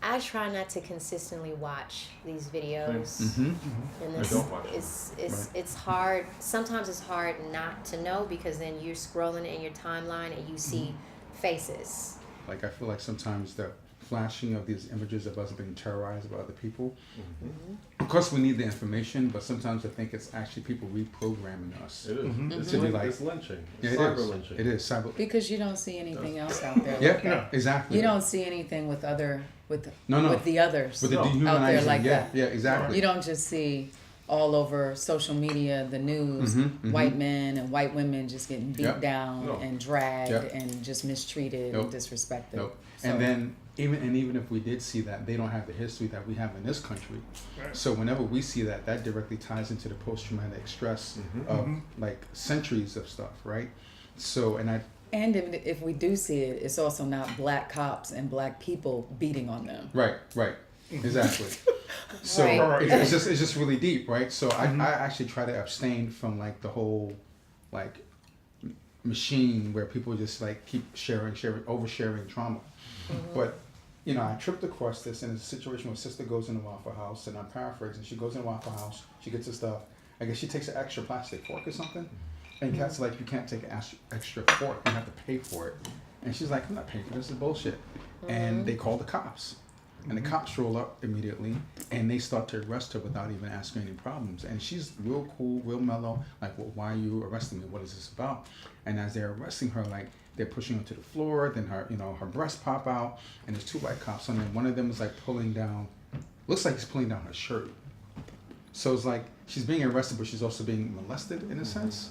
I try not to consistently watch these videos, and I don't watch them. it's hard. Sometimes it's hard not to know because then you're scrolling in your timeline and you see faces. Like I feel like sometimes the flashing of these images of us being terrorized by other people. Of course, we need the information, but sometimes I think it's actually people reprogramming us. It is. It's lynching. It's Yeah, cyber lynching. It is cyber. Because you don't see anything else out there. Yeah, like that. exactly. You don't see anything with the others With the out there dehumanizing. like that. Yeah, exactly. You don't just see all over social media, the news, white men and white women just getting beat down and dragged and just mistreated and disrespected. So, and then even if we did see that, they don't have the history that we have in this country. Right. So whenever we see that, that directly ties into the post-traumatic stress of like centuries of stuff, right? So and if we do see it, it's also not black cops and black people beating on them. Right, exactly. So it's just really deep, right? So I actually try to abstain from like the whole like machine where people just like keep oversharing trauma. But you know, I tripped across this in a situation where sister goes in the Waffle House, and I'm paraphrasing. She goes in the Waffle House, she gets her stuff. I guess she takes an extra plastic fork or something, and Kat's like, "You can't take an extra fork. You have to pay for it." And she's like, "I'm not paying for this. This is bullshit." And they call the cops. And the cops roll up immediately, and they start to arrest her without even asking any problems. And she's real cool, real mellow, like, well, why are you arresting me? What is this about? And as they're arresting her, like, they're pushing her to the floor, then her breasts pop out, and there's two white cops on there. One of them is like pulling down, looks like he's pulling down her shirt. So it's like she's being arrested, but she's also being molested in a sense.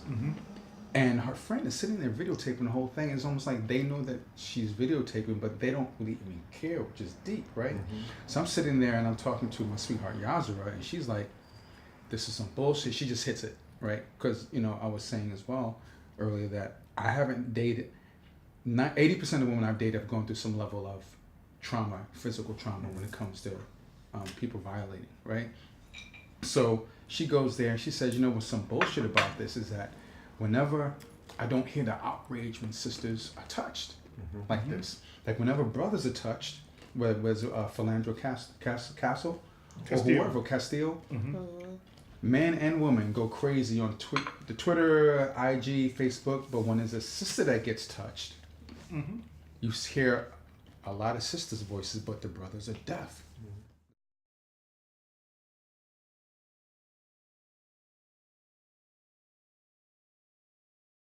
And her friend is sitting there videotaping the whole thing. It's almost like they know that she's videotaping, but they don't really even care, which is deep, right? So I'm sitting there and I'm talking to my sweetheart Yazura, and she's like, "This is some bullshit." She just hits it, right? Because I was saying as well earlier that I haven't dated. Not 80% of women I've dated have gone through some level of trauma, physical trauma, when it comes to people violating, right? So she goes there and she says, what's some bullshit about this is that whenever I don't hear the outrage when sisters are touched like this, like whenever brothers are touched, whether it's Philandro Castle or whoever, Castile, men and women go crazy on the Twitter, IG, Facebook, but when there's a sister that gets touched, you hear a lot of sisters' voices, but the brothers are deaf.